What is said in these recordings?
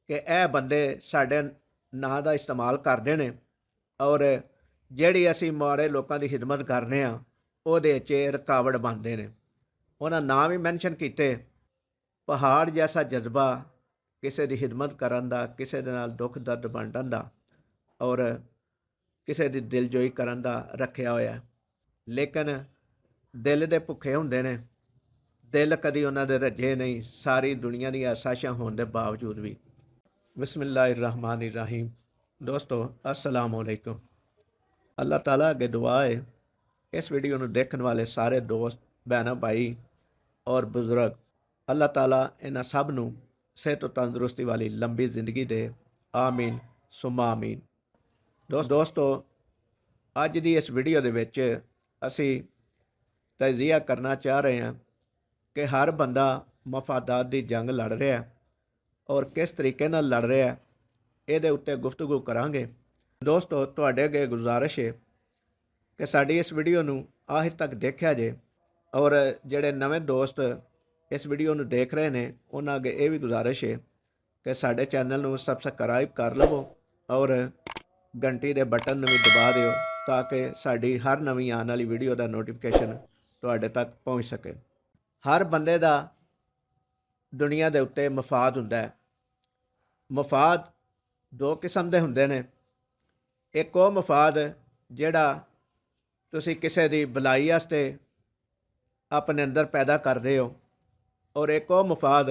ਕਿ ਇਹ ਬੰਦੇ ਸਾਡੇ ਨਾਂ ਦਾ ਇਸਤੇਮਾਲ ਕਰਦੇ ਨੇ ਔਰ ਜਿਹੜੀ ਅਸੀਂ ਮਾੜੇ ਲੋਕਾਂ ਦੀ ਖਿਦਮਤ ਕਰਨੇ ਆ ਉਹਦੇ 'ਚ ਰੁਕਾਵਟ ਬਣਦੇ ਨੇ। ਉਹਨਾਂ ਨਾਂ ਵੀ ਮੈਂਸ਼ਨ ਕੀਤੇ। ਪਹਾੜ ਜੈਸਾ ਜਜ਼ਬਾ ਕਿਸੇ ਦੀ ਖਿਦਮਤ ਕਰਨ ਦਾ, ਕਿਸੇ ਦੇ ਨਾਲ ਦੁੱਖ ਦਰਦ ਵੰਡਣ ਦਾ ਔਰ ਕਿਸੇ ਦੀ ਦਿਲਜੋਈ ਕਰਨ ਦਾ ਰੱਖਿਆ ਹੋਇਆ, ਲੇਕਿਨ ਦਿਲ ਦੇ ਭੁੱਖੇ ਹੁੰਦੇ ਨੇ। ਦਿਲ ਕਦੀ ਉਹਨਾਂ ਦੇ ਰੱਜੇ ਨਹੀਂ, ਸਾਰੀ ਦੁਨੀਆ ਦੀਆਂ ਆਸਾਇਸ਼ਾਂ ਹੋਣ ਦੇ ਬਾਵਜੂਦ ਵੀ। ਬਿਸਮਿल्लाहिर्रहमानिर्रहीम। ਦੋਸਤੋ अस्सलाम वालेकुम। ਅੱਲਾਹ ਤਾਲਾ ਅੱਗੇ ਦੁਆ ਹੈ ਇਸ ਵੀਡੀਓ ਨੂੰ ਦੇਖਣ ਵਾਲੇ ਸਾਰੇ ਦੋਸਤ, ਭੈਣਾਂ, ਭਾਈ ਔਰ ਬਜ਼ੁਰਗ, ਅੱਲਾਹ ਤਾਲਾ ਇਹਨਾਂ ਸਭ ਨੂੰ ਸਿਹਤ ਤੇ ਤੰਦਰੁਸਤੀ ਵਾਲੀ ਲੰਬੀ ਜ਼ਿੰਦਗੀ ਦੇ। ਆਮੀਨ ਸੁਮਾ ਆਮੀਨ। ਦੋਸਤੋ ਅੱਜ ਦੀ ਇਸ ਵੀਡੀਓ ਦੇ ਵਿੱਚ ਅਸੀਂ ਤਜਜ਼ੀਆ ਕਰਨਾ ਚਾਹ ਰਹੇ ਹਾਂ ਕਿ ਹਰ ਬੰਦਾ ਮਫਾਦਾਤ ਦੀ ਜੰਗ ਲੜ ਰਿਹਾ ਔਰ ਕਿਸ ਤਰੀਕੇ ਨਾਲ ਲੜ ਰਿਹਾ, ਇਹਦੇ ਉੱਤੇ ਗੁਫ਼ਤਗੂ ਕਰਾਂਗੇ। ਦੋਸਤੋ ਤੁਹਾਡੇ ਅੱਗੇ ਗੁਜ਼ਾਰਿਸ਼ ਹੈ ਕਿ ਸਾਡੀ ਇਸ ਵੀਡੀਓ ਨੂੰ ਆਖਿਰ ਤੱਕ ਦੇਖਿਆ ਜੇ ਔਰ ਜਿਹੜੇ ਨਵੇਂ ਦੋਸਤ ਇਸ ਵੀਡੀਓ ਨੂੰ ਦੇਖ ਰਹੇ ਨੇ ਉਹਨਾਂ ਅੱਗੇ ਇਹ ਵੀ ਗੁਜ਼ਾਰਿਸ਼ ਹੈ ਕਿ ਸਾਡੇ ਚੈਨਲ ਨੂੰ ਸਬਸਕ੍ਰਾਈਬ ਕਰ ਲਵੋ ਔਰ ਘੰਟੀ ਦੇ ਬਟਨ ਨੂੰ ਵੀ ਦਬਾ ਦਿਓ ਤਾਂ ਕਿ ਸਾਡੀ ਹਰ ਨਵੀਂ ਆਉਣ ਵਾਲੀ ਵੀਡੀਓ ਦਾ ਨੋਟੀਫਿਕੇਸ਼ਨ ਤੁਹਾਡੇ ਤੱਕ ਪਹੁੰਚ ਸਕੇ। ਹਰ ਬੰਦੇ ਦਾ ਦੁਨੀਆ ਦੇ ਉੱਤੇ ਮਫਾਦ ਹੁੰਦਾ ਹੈ। ਮਫਾਦ ਦੋ ਕਿਸਮ ਦੇ ਹੁੰਦੇ ਨੇ। ਇੱਕ ਉਹ ਮਫਾਦ ਜਿਹੜਾ ਤੁਸੀਂ ਕਿਸੇ ਦੀ ਭਲਾਈ ਵਾਸਤੇ ਆਪਣੇ ਅੰਦਰ ਪੈਦਾ ਕਰਦੇ ਹੋ ਔਰ ਇੱਕ ਉਹ ਮਫਾਦ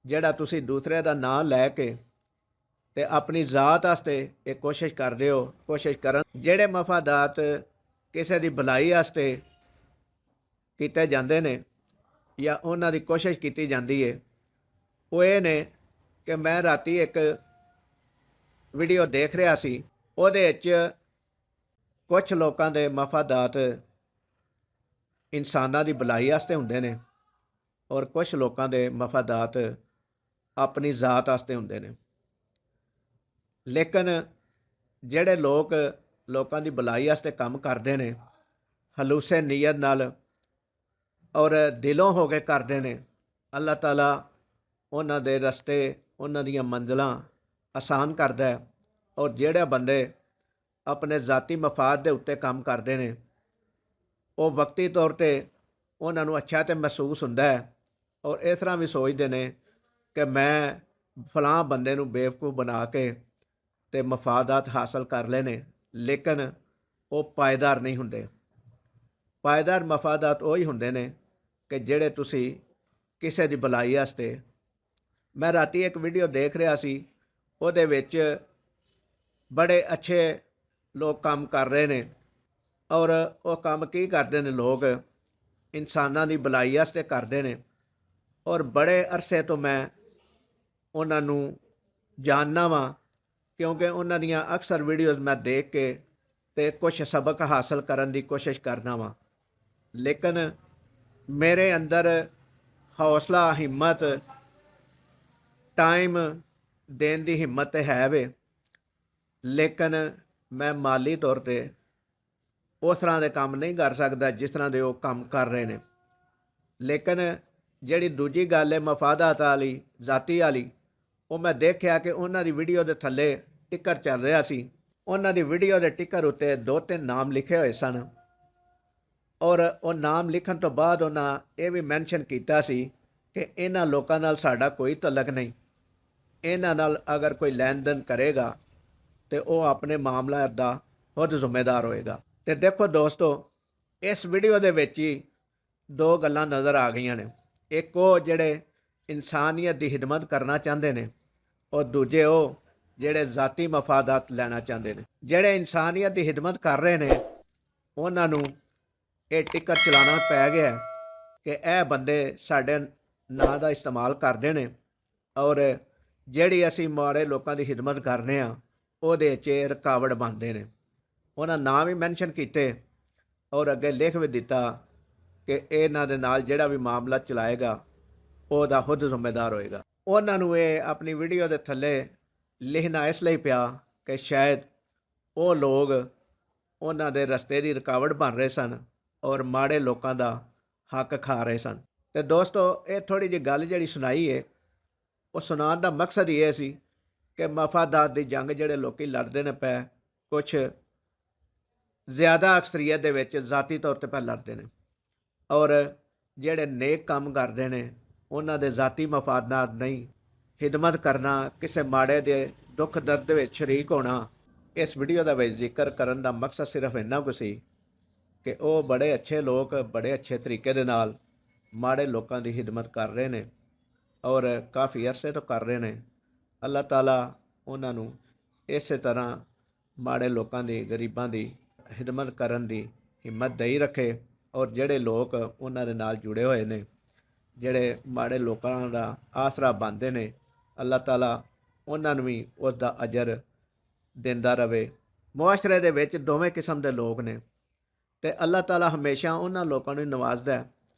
ਜਿਹੜਾ ਤੁਸੀਂ ਦੂਸਰੇ ਦਾ ਨਾਂ ਲੈ ਕੇ ਤੇ ਆਪਣੀ ਜ਼ਾਤ ਵਾਸਤੇ ਇਹ ਕੋਸ਼ਿਸ਼ ਕਰਦੇ ਹੋ। ਕੋਸ਼ਿਸ਼ ਕਰਨ ਜਿਹੜੇ ਮਫਾਦਾਤ ਕਿਸੇ ਦੀ ਭਲਾਈ ਵਾਸਤੇ ਕੀਤੇ ਜਾਂਦੇ ਨੇ ਜਾਂ ਉਹਨਾਂ ਦੀ ਕੋਸ਼ਿਸ਼ ਕੀਤੀ ਜਾਂਦੀ ਹੈ, ਉਹ ਇਹ ਨੇ ਕਿ ਮੈਂ ਰਾਤੀ ਇੱਕ ਵੀਡੀਓ ਦੇਖ ਰਿਹਾ ਸੀ, ਉਹਦੇ ਵਿੱਚ ਕੁਝ ਲੋਕਾਂ ਦੇ ਮਫਾਦਾਤ ਇਨਸਾਨਾਂ ਦੀ ਭਲਾਈ ਵਾਸਤੇ ਹੁੰਦੇ ਨੇ ਔਰ ਕੁਝ ਲੋਕਾਂ ਦੇ ਮਫਾਦਾਤ ਆਪਣੀ ਜ਼ਾਤ ਵਾਸਤੇ ਹੁੰਦੇ ਨੇ। ਲੇਕਿਨ ਜਿਹੜੇ ਲੋਕਾਂ ਦੀ ਭਲਾਈ ਵਾਸਤੇ ਕੰਮ ਕਰਦੇ ਨੇ ਹਲੂਸੇ ਨੀਅਤ ਨਾਲ ਔਰ ਦਿਲੋਂ ਹੋ ਕੇ ਕਰਦੇ ਨੇ, ਅੱਲਾਹ ਤਾਲਾ ਉਹਨਾਂ ਦੇ ਰਸਤੇ, ਉਹਨਾਂ ਦੀਆਂ ਮੰਜ਼ਿਲਾਂ ਆਸਾਨ ਕਰਦਾ ਹੈ। ਔਰ ਜਿਹੜੇ ਬੰਦੇ ਆਪਣੇ ਜ਼ਾਤੀ ਮਫਾਦ ਦੇ ਉੱਤੇ ਕੰਮ ਕਰਦੇ ਨੇ ਉਹ ਵਕਤੀ ਤੌਰ 'ਤੇ ਉਹਨਾਂ ਨੂੰ ਅੱਛਾ ਤੇ ਮਹਿਸੂਸ ਹੁੰਦਾ ਹੈ ਔਰ ਇਸ ਤਰ੍ਹਾਂ ਵੀ ਸੋਚਦੇ ਨੇ ਕਿ ਮੈਂ ਫਲਾਂ ਬੰਦੇ ਨੂੰ ਬੇਵਕੂਫ ਬਣਾ ਕੇ ਤੇ ਮਫਾਦਾਤ ਹਾਸਲ ਕਰ ਲਏ ਨੇ, ਲੇਕਿਨ ਉਹ ਪਾਇਦਾਰ ਨਹੀਂ ਹੁੰਦੇ। ਪਾਇਦਾਰ ਮਫਾਦਾਤ ਉਹ ਹੀ ਹੁੰਦੇ ਨੇ ਕਿ ਜਿਹੜੇ ਤੁਸੀਂ ਕਿਸੇ ਦੀ ਭਲਾਈ ਵਾਸਤੇ। ਮੈਂ ਰਾਤੀ ਇੱਕ ਵੀਡੀਓ ਦੇਖ ਰਿਹਾ ਸੀ, ਉਹਦੇ ਵਿੱਚ ਬੜੇ ਅੱਛੇ ਲੋਕ ਕੰਮ ਕਰ ਰਹੇ ਨੇ ਔਰ ਉਹ ਕੰਮ ਕੀ ਕਰਦੇ ਨੇ, ਲੋਕ ਇਨਸਾਨਾਂ ਦੀ ਭਲਾਈ ਵਾਸਤੇ ਕਰਦੇ ਨੇ ਔਰ ਬੜੇ ਅਰਸੇ ਤੋਂ ਮੈਂ ਉਹਨਾਂ ਨੂੰ ਜਾਣਦਾ ਵਾਂ ਕਿਉਂਕਿ ਉਹਨਾਂ ਦੀਆਂ ਅਕਸਰ ਵੀਡੀਓਜ਼ ਮੈਂ ਦੇਖ ਕੇ ਤੇ ਕੁਝ ਸਬਕ ਹਾਸਲ ਕਰਨ ਦੀ ਕੋਸ਼ਿਸ਼ ਕਰਦਾ ਵਾਂ। ਲੇਕਿਨ ਮੇਰੇ ਅੰਦਰ ਹੌਸਲਾ, ਹਿੰਮਤ, ਟਾਈਮ ਦੇਣ ਦੀ ਹਿੰਮਤ ਹੈ ਵੇ, ਲੇਕਿਨ ਮੈਂ ਮਾਲੀ ਤੌਰ 'ਤੇ ਉਸ ਤਰ੍ਹਾਂ ਦੇ ਕੰਮ ਨਹੀਂ ਕਰ ਸਕਦਾ ਜਿਸ ਤਰ੍ਹਾਂ ਦੇ ਉਹ ਕੰਮ ਕਰ ਰਹੇ ਨੇ। ਲੇਕਿਨ ਜਿਹੜੀ ਦੂਜੀ ਗੱਲ ਹੈ ਮਫਾਦਾਤ ਵਾਲੀ, ਜ਼ਾਤੀ ਵਾਲੀ, ਉਹ ਮੈਂ ਦੇਖਿਆ ਕਿ ਉਹਨਾਂ ਦੀ ਵੀਡੀਓ ਦੇ ਥੱਲੇ ਟਿੱਕਰ ਚੱਲ ਰਿਹਾ ਸੀ। ਉਹਨਾਂ ਦੀ ਵੀਡੀਓ ਦੇ ਟਿੱਕਰ ਉੱਤੇ 2-3 ਨਾਮ ਲਿਖੇ ਹੋਏ ਸਨ ਔਰ ਉਹ ਨਾਮ ਲਿਖਣ ਤੋਂ ਬਾਅਦ ਉਹਨਾਂ ਇਹ ਵੀ ਮੈਂਸ਼ਨ ਕੀਤਾ ਸੀ ਕਿ ਇਹਨਾਂ ਲੋਕਾਂ ਨਾਲ ਸਾਡਾ ਕੋਈ ਤਲਕ ਨਹੀਂ, ਇਹਨਾਂ ਨਾਲ ਅਗਰ ਕੋਈ ਲੈਣ ਦੇਣ ਕਰੇਗਾ ਤੇ ਉਹ ਆਪਣੇ ਮਾਮਲਾ ਦਾ ਖੁਦ ਜ਼ਿੰਮੇਦਾਰ ਹੋਏਗਾ। ਤੇ ਦੇਖੋ ਦੋਸਤੋ, ਇਸ ਵੀਡੀਓ ਦੇ ਵਿੱਚ ਹੀ ਦੋ ਗੱਲਾਂ ਨਜ਼ਰ ਆ ਗਈਆਂ ਨੇ। ਇੱਕ ਉਹ ਜਿਹੜੇ ਇਨਸਾਨੀਅਤ ਦੀ ਖਿਦਮਤ ਕਰਨਾ ਚਾਹੁੰਦੇ ਨੇ ਔਰ ਦੂਜੇ ਉਹ ਜਿਹੜੇ ਜ਼ਾਤੀ ਮਫਾਦਾਤ ਲੈਣਾ ਚਾਹੁੰਦੇ ਨੇ। ਜਿਹੜੇ ਇਨਸਾਨੀਅਤ ਦੀ ਖਿਦਮਤ ਕਰ ਰਹੇ ਨੇ ਉਹਨਾਂ ਨੂੰ ਇਹ ਟਿੱਕਰ ਚਲਾਉਣਾ ਪੈ ਗਿਆ ਕਿ ਇਹ ਬੰਦੇ ਸਾਡੇ ਨਾਂ ਦਾ ਇਸਤੇਮਾਲ ਕਰਦੇ ਨੇ ਔਰ ਜਿਹੜੀ ਅਸੀਂ ਮਾੜੇ ਲੋਕਾਂ ਦੀ ਖਿਦਮਤ ਕਰਨੇ ਆ ਉਹਦੇ 'ਚ ਰੁਕਾਵਟ ਬਣਦੇ ਨੇ। ਉਹਨਾਂ ਨਾਂ ਵੀ ਮੈਂਸ਼ਨ ਕੀਤੇ ਔਰ ਅੱਗੇ ਲਿਖ ਵੀ ਦਿੱਤਾ ਕਿ ਇਹਨਾਂ ਦੇ ਨਾਲ ਜਿਹੜਾ ਵੀ ਮਾਮਲਾ ਚਲਾਏਗਾ ਉਹਦਾ ਖੁਦ ਜ਼ਿੰਮੇਦਾਰ ਹੋਏਗਾ। ਉਹਨਾਂ ਨੂੰ ਇਹ ਆਪਣੀ ਵੀਡੀਓ ਦੇ ਥੱਲੇ ਲਿਖਣਾ ਇਸ ਲਈ ਪਿਆ ਕਿ ਸ਼ਾਇਦ ਉਹ ਲੋਕ ਉਹਨਾਂ ਦੇ ਰਸਤੇ ਦੀ ਰੁਕਾਵਟ ਬਣ ਰਹੇ ਸਨ ਔਰ ਮਾੜੇ ਲੋਕਾਂ ਦਾ ਹੱਕ ਖਾ ਰਹੇ ਸਨ। ਤੇ ਦੋਸਤੋ, ਇਹ ਥੋੜੀ ਜਿਹੀ ਗੱਲ ਜਿਹੜੀ ਸੁਣਾਈ ਹੈ ਉਹ ਸੁਣਾਉਣ ਦਾ ਮਕਸਦ ਇਹ ਸੀ ਕਿ ਮਫਾਦਾਤ ਦੀ ਜੰਗ ਜਿਹੜੇ ਲੋਕੀ ਲੜਦੇ ਨੇ ਪਏ, ਕੁਛ ਜ਼ਿਆਦਾ ਅਕਸਰੀਅਤ ਦੇ ਵਿੱਚ ਜ਼ਾਤੀ ਤੌਰ 'ਤੇ ਪਏ ਲੜਦੇ ਨੇ, ਔਰ ਜਿਹੜੇ ਨੇਕ ਕੰਮ ਕਰਦੇ ਨੇ ਉਹਨਾਂ ਦੇ ਜ਼ਾਤੀ ਮਫਾਦਾਤ ਨਹੀਂ, ਖਿਦਮਤ ਕਰਨਾ, ਕਿਸੇ ਮਾੜੇ ਦੇ ਦੁੱਖ ਦਰਦ ਦੇ ਵਿੱਚ ਸ਼ਰੀਕ ਹੋਣਾ। ਇਸ ਵੀਡੀਓ ਦਾ ਵਿੱਚ ਜ਼ਿਕਰ ਕਰਨ ਦਾ ਮਕਸਦ ਸਿਰਫ ਇੰਨਾ ਕੁ ਸੀ ਕਿ ਉਹ ਬੜੇ ਅੱਛੇ ਲੋਕ ਬੜੇ ਅੱਛੇ ਤਰੀਕੇ ਦੇ ਨਾਲ ਮਾੜੇ ਲੋਕਾਂ ਦੀ ਖਿਦਮਤ ਕਰ ਰਹੇ ਨੇ ਔਰ ਕਾਫੀ ਅਰਸੇ ਤੋਂ ਕਰ ਰਹੇ ਨੇ। ਅੱਲਾਹ ਤਾਲਾ ਉਹਨਾਂ ਨੂੰ ਇਸੇ ਤਰ੍ਹਾਂ ਮਾੜੇ ਲੋਕਾਂ ਦੀ, ਗਰੀਬਾਂ ਦੀ ਖਿਦਮਤ ਕਰਨ ਦੀ ਹਿੰਮਤ ਦੇਈ ਰੱਖੇ, ਔਰ ਜਿਹੜੇ ਲੋਕ ਉਹਨਾਂ ਦੇ ਨਾਲ ਜੁੜੇ ਹੋਏ ਨੇ, ਜਿਹੜੇ ਮਾੜੇ ਲੋਕਾਂ ਦਾ ਆਸਰਾ ਬਣਦੇ ਨੇ, ਅੱਲਾਹ ਤਾਲਾ ਉਹਨਾਂ ਨੂੰ ਵੀ ਉਸ ਦਾ ਅਜਰ ਦਿੰਦਾ ਰਵੇ। ਮੁਆਸ਼ਰੇ ਦੇ ਵਿੱਚ ਦੋਵੇਂ ਕਿਸਮ ਦੇ ਲੋਕ ਨੇ, ਅਤੇ ਅੱਲਾਹ ਤਾਲਾ ਹਮੇਸ਼ਾ ਉਹਨਾਂ ਲੋਕਾਂ ਨੂੰ ਨਵਾਜ਼ਦਾ ਹੈ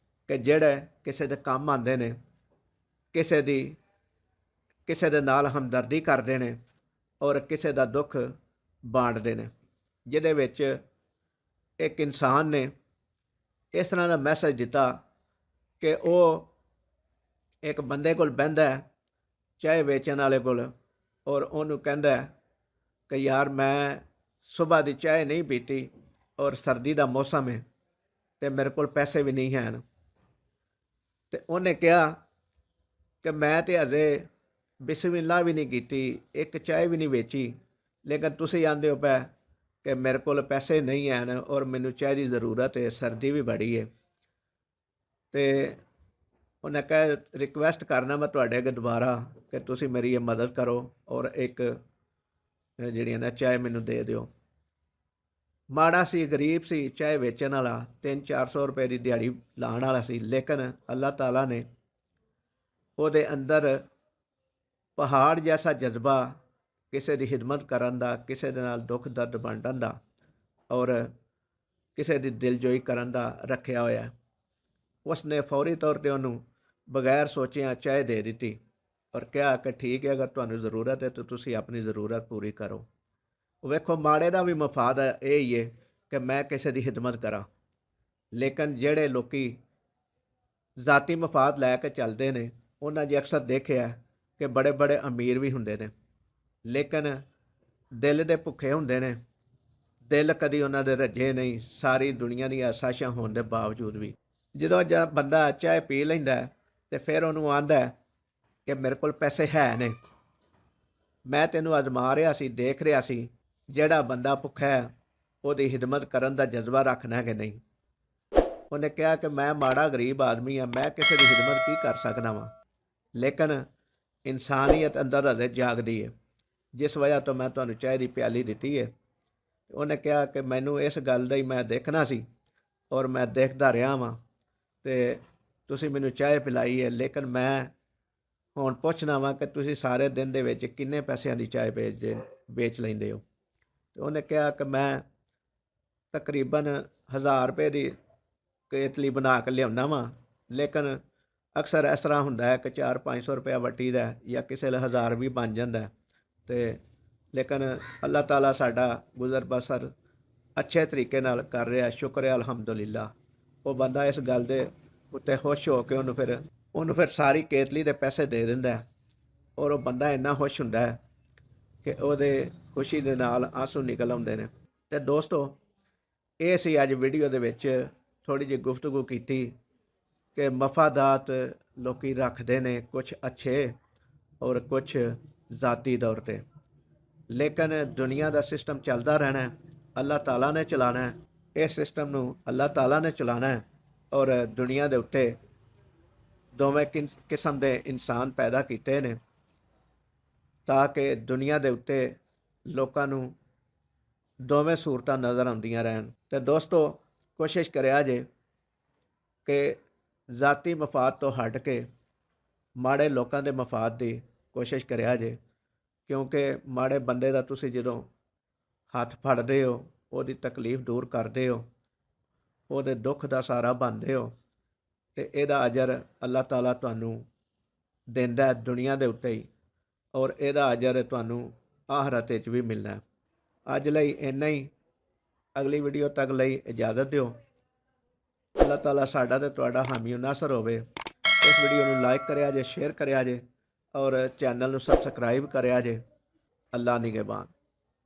ਕਿ ਜਿਹੜੇ ਕਿਸੇ ਦੇ ਕੰਮ ਆਉਂਦੇ ਨੇ, ਕਿਸੇ ਦੇ ਨਾਲ ਹਮਦਰਦੀ ਕਰਦੇ ਨੇ ਔਰ ਕਿਸੇ ਦਾ ਦੁੱਖ ਬਾਂਟਦੇ ਨੇ। ਜਿਹਦੇ ਵਿੱਚ ਇੱਕ ਇਨਸਾਨ ਨੇ ਇਸ ਤਰ੍ਹਾਂ ਦਾ ਮੈਸੇਜ ਦਿੱਤਾ ਕਿ ਉਹ ਇੱਕ ਬੰਦੇ ਕੋਲ ਬਹਿੰਦਾ ਹੈ, ਚਾਹ ਵੇਚਣ ਵਾਲੇ ਕੋਲ, ਔਰ ਉਹਨੂੰ ਕਹਿੰਦਾ ਕਿ ਯਾਰ ਮੈਂ ਸਵੇਰ ਦੀ ਚਾਹ ਨਹੀਂ ਪੀਤੀ ਔਰ ਸਰਦੀ ਦਾ ਮੌਸਮ ਹੈ ਅਤੇ ਮੇਰੇ ਕੋਲ ਪੈਸੇ ਵੀ ਨਹੀਂ ਹਨ। ਅਤੇ ਉਹਨੇ ਕਿਹਾ ਕਿ ਮੈਂ ਤਾਂ ਅਜੇ ਬਿਸਮਿਲ੍ਲਾ ਵੀ ਨਹੀਂ ਕੀਤੀ, ਇੱਕ ਚਾਹ ਵੀ ਨਹੀਂ ਵੇਚੀ, ਲੇਕਿਨ ਤੁਸੀਂ ਆਂਦੇ ਹੋ ਪਏ ਕਿ ਮੇਰੇ ਕੋਲ ਪੈਸੇ ਨਹੀਂ ਹਨ ਔਰ ਮੈਨੂੰ ਚਾਹ ਦੀ ਜ਼ਰੂਰਤ ਹੈ, ਸਰਦੀ ਵੀ ਬੜੀ ਹੈ। ਅਤੇ ਉਹਨੇ ਕਿਹਾ ਰਿਕੁਐਸਟ ਕਰਨਾ ਮੈਂ ਤੁਹਾਡੇ ਅੱਗੇ ਦੁਬਾਰਾ ਕਿ ਤੁਸੀਂ ਮੇਰੀ ਇਹ ਮਦਦ ਕਰੋ ਔਰ ਇੱਕ ਜਿਹੜੀਆਂ ਨਾ ਚਾਹ ਮੈਨੂੰ ਦੇ ਦਿਓ। ਮਾੜਾ ਸੀ, ਗਰੀਬ ਸੀ, ਚਾਹ ਵੇਚਣ ਵਾਲਾ, 300-400 ਰੁਪਏ ਦੀ ਦਿਹਾੜੀ ਲਾਉਣ ਵਾਲਾ ਸੀ, ਲੇਕਿਨ ਅੱਲਾਹ ਤਾਲਾ ਨੇ ਉਹਦੇ ਅੰਦਰ ਪਹਾੜ ਜੈਸਾ ਜਜ਼ਬਾ ਕਿਸੇ ਦੀ ਖਿਦਮਤ ਕਰਨ ਦਾ, ਕਿਸੇ ਦੇ ਨਾਲ ਦੁੱਖ ਦਰਦ ਵੰਡਣ ਦਾ ਔਰ ਕਿਸੇ ਦੀ ਦਿਲਜੋਈ ਕਰਨ ਦਾ ਰੱਖਿਆ ਹੋਇਆ। ਉਸਨੇ ਫੌਰੀ ਤੌਰ 'ਤੇ ਉਹਨੂੰ ਬਗੈਰ ਸੋਚਿਆਂ ਚਾਹ ਦੇ ਦਿੱਤੀ ਔਰ ਕਿਹਾ ਕਿ ਠੀਕ ਹੈ, ਅਗਰ ਤੁਹਾਨੂੰ ਜ਼ਰੂਰਤ ਹੈ ਤਾਂ ਤੁਸੀਂ ਆਪਣੀ ਜ਼ਰੂਰਤ ਪੂਰੀ ਕਰੋ। ਵੇਖੋ, ਮਾੜੇ ਦਾ ਵੀ ਮਫਾਦ ਇਹ ਹੀ ਹੈ ਕਿ ਮੈਂ ਕਿਸੇ ਦੀ ਖਿਦਮਤ ਕਰਾਂ, ਲੇਕਿਨ ਜਿਹੜੇ ਲੋਕੀ ਜ਼ਾਤੀ ਮਫਾਦ ਲੈ ਕੇ ਚੱਲਦੇ ਨੇ ਉਹਨਾਂ 'ਚ ਅਕਸਰ ਦੇਖਿਆ ਕਿ ਬੜੇ ਬੜੇ ਅਮੀਰ ਵੀ ਹੁੰਦੇ ਨੇ, ਲੇਕਿਨ ਦਿਲ ਦੇ ਭੁੱਖੇ ਹੁੰਦੇ ਨੇ, ਦਿਲ ਕਦੀ ਉਹਨਾਂ ਦੇ ਰੱਜੇ ਨਹੀਂ, ਸਾਰੀ ਦੁਨੀਆ ਦੀਆਂ ਆਸਾਇਸ਼ਾਂ ਹੋਣ ਦੇ ਬਾਵਜੂਦ ਵੀ। ਜਦੋਂ ਬੰਦਾ ਚਾਹ ਪੀ ਲੈਂਦਾ ਅਤੇ ਫਿਰ ਉਹਨੂੰ ਆਂਦਾ ਕਿ ਮੇਰੇ ਕੋਲ ਪੈਸੇ ਹੈ ਨੇ। ਮੈਂ ਤੈਨੂੰ ਅਜ਼ਮਾ ਰਿਹਾ ਸੀ, ਦੇਖ ਰਿਹਾ ਸੀ ਜਿਹੜਾ ਬੰਦਾ ਭੁੱਖਾ ਹੈ ਉਹਦੀ ਖਿਦਮਤ ਕਰਨ ਦਾ ਜਜ਼ਬਾ ਰੱਖਣਾ ਹੈ ਕਿ ਨਹੀਂ। ਉਹਨੇ ਕਿਹਾ ਕਿ ਮੈਂ ਮਾੜਾ ਗਰੀਬ ਆਦਮੀ ਹਾਂ, ਮੈਂ ਕਿਸੇ ਦੀ ਖਿਦਮਤ ਕੀ ਕਰ ਸਕਦਾ ਵਾਂ, ਲੇਕਿਨ ਇਨਸਾਨੀਅਤ ਅੰਦਰ ਅਜੇ ਜਾਗਦੀ ਹੈ, ਜਿਸ ਵਜ੍ਹਾ ਤੋਂ ਮੈਂ ਤੁਹਾਨੂੰ ਚਾਹ ਦੀ ਪਿਆਲੀ ਦਿੱਤੀ ਹੈ। ਉਹਨੇ ਕਿਹਾ ਕਿ ਮੈਨੂੰ ਇਸ ਗੱਲ ਦਾ ਹੀ ਮੈਂ ਦੇਖਣਾ ਸੀ ਔਰ ਮੈਂ ਦੇਖਦਾ ਰਿਹਾ ਵਾਂ ਅਤੇ ਤੁਸੀਂ ਮੈਨੂੰ ਚਾਹ ਪਿਲਾਈ ਹੈ, ਲੇਕਿਨ ਮੈਂ ਹੁਣ ਪੁੱਛਣਾ ਵਾਂ ਕਿ ਤੁਸੀਂ ਸਾਰੇ ਦਿਨ ਦੇ ਵਿੱਚ ਕਿੰਨੇ ਪੈਸਿਆਂ ਦੀ ਚਾਹ ਵੇਚ ਲੈਂਦੇ ਹੋ। ਅਤੇ ਉਹਨੇ ਕਿਹਾ ਕਿ ਮੈਂ ਤਕਰੀਬਨ 1000 ਰੁਪਏ ਦੀ ਕੇਤਲੀ ਬਣਾ ਕੇ ਲਿਆਉਂਦਾ ਵਾਂ, ਲੇਕਿਨ ਅਕਸਰ ਇਸ ਤਰ੍ਹਾਂ ਹੁੰਦਾ ਹੈ ਕਿ 400-500 ਰੁਪਇਆ ਵੱਟੀ ਦਾ ਜਾਂ ਕਿਸੇ ਲਈ 1000 ਵੀ ਬਣ ਜਾਂਦਾ। ਅਤੇ ਲੇਕਿਨ ਅੱਲਾਹ ਤਾਲਾ ਸਾਡਾ ਗੁਜ਼ਰ ਬਸਰ ਅੱਛੇ ਤਰੀਕੇ ਨਾਲ ਕਰ ਰਿਹਾ, ਸ਼ੁਕਰ ਹੈ ਅਲਹਮਦੁਲਿਲਾ। ਉਹ ਬੰਦਾ ਇਸ ਗੱਲ ਦੇ ਉੱਤੇ ਖੁਸ਼ ਹੋ ਕੇ ਉਹਨੂੰ ਫਿਰ ਸਾਰੀ ਕੇਤਲੀ ਦੇ ਪੈਸੇ ਦੇ ਦਿੰਦਾ ਔਰ ਉਹ ਬੰਦਾ ਇੰਨਾ ਖੁਸ਼ ਹੁੰਦਾ ਹੈ ਕਿ ਉਹਦੇ ਖੁਸ਼ੀ ਦੇ ਨਾਲ ਆਂਸੂ ਨਿਕਲ ਆਉਂਦੇ ਨੇ। ਅਤੇ ਦੋਸਤੋ, ਇਹ ਸੀ ਅੱਜ ਵੀਡੀਓ ਦੇ ਵਿੱਚ ਥੋੜ੍ਹੀ ਜਿਹੀ ਗੁਫ਼ਤਗੂ ਕੀਤੀ ਕਿ ਮਫਾਦਾਤ ਲੋਕੀ ਰੱਖਦੇ ਨੇ, ਕੁਛ ਅੱਛੇ ਔਰ ਕੁਛ ਜ਼ਾਤੀ ਤੌਰ 'ਤੇ, ਲੇਕਿਨ ਦੁਨੀਆ ਦਾ ਸਿਸਟਮ ਚੱਲਦਾ ਰਹਿਣਾ, ਅੱਲਾਹ ਤਾਲਾ ਨੇ ਚਲਾਉਣਾ। ਇਸ ਸਿਸਟਮ ਨੂੰ ਅੱਲਾਹ ਤਾਲਾ ਨੇ ਚਲਾਉਣਾ ਔਰ ਦੁਨੀਆ ਦੇ ਉੱਤੇ ਦੋਵੇਂ ਕਿਸਮ ਦੇ ਇਨਸਾਨ ਪੈਦਾ ਕੀਤੇ ਨੇ ਤਾਂ ਕਿ ਦੁਨੀਆ ਦੇ ਉੱਤੇ ਲੋਕਾਂ ਨੂੰ ਦੋਵੇਂ ਸੂਰਤਾਂ ਨਜ਼ਰ ਆਉਂਦੀਆਂ ਰਹਿਣ। ਅਤੇ ਦੋਸਤੋ, ਕੋਸ਼ਿਸ਼ ਕਰਿਆ ਜੇ ਕਿ ਜ਼ਾਤੀ ਮਫਾਦ ਤੋਂ ਹਟ ਕੇ ਮਾੜੇ ਲੋਕਾਂ ਦੇ ਮਫਾਦ ਦੀ ਕੋਸ਼ਿਸ਼ ਕਰਿਆ ਜੇ, ਕਿਉਂਕਿ ਮਾੜੇ ਬੰਦੇ ਦਾ ਤੁਸੀਂ ਜਦੋਂ ਹੱਥ ਫੜਦੇ ਹੋ, ਉਹਦੀ ਤਕਲੀਫ ਦੂਰ ਕਰਦੇ ਹੋ, ਉਹਦੇ ਦੁੱਖ ਦਾ ਸਹਾਰਾ ਬਣਦੇ ਹੋ, ਅਤੇ ਇਹਦਾ ਅਜਰ ਅੱਲਾਹ ਤਾਲਾ ਤੁਹਾਨੂੰ ਦਿੰਦਾ ਦੁਨੀਆ ਦੇ ਉੱਤੇ ਹੀ, ਔਰ ਇਹਦਾ ਅਜਰ ਤੁਹਾਨੂੰ ਆਖਰਤ ਵਿੱਚ ਵੀ ਮਿਲਣਾ। ਅੱਜ ਲਈ ਇੰਨਾ ਹੀ, ਅਗਲੀ ਵੀਡੀਓ ਤੱਕ ਲਈ ਇਜਾਜ਼ਤ ਦਿਓ। ਅੱਲਾਹ ਤਾਲਾ ਸਾਡਾ ਅਤੇ ਤੁਹਾਡਾ ਹਾਮੀ ਨਾਸਰ ਹੋਵੇ। ਇਸ ਵੀਡੀਓ ਨੂੰ ਲਾਈਕ ਕਰਿਆ ਜੇ, ਸ਼ੇਅਰ ਕਰਿਆ ਜੇ ਔਰ ਚੈਨਲ ਨੂੰ ਸਬਸਕ੍ਰਾਈਬ ਕਰਿਆ ਜੇ। ਅੱਲਾ ਨਿਗਹਿਬਾਨ।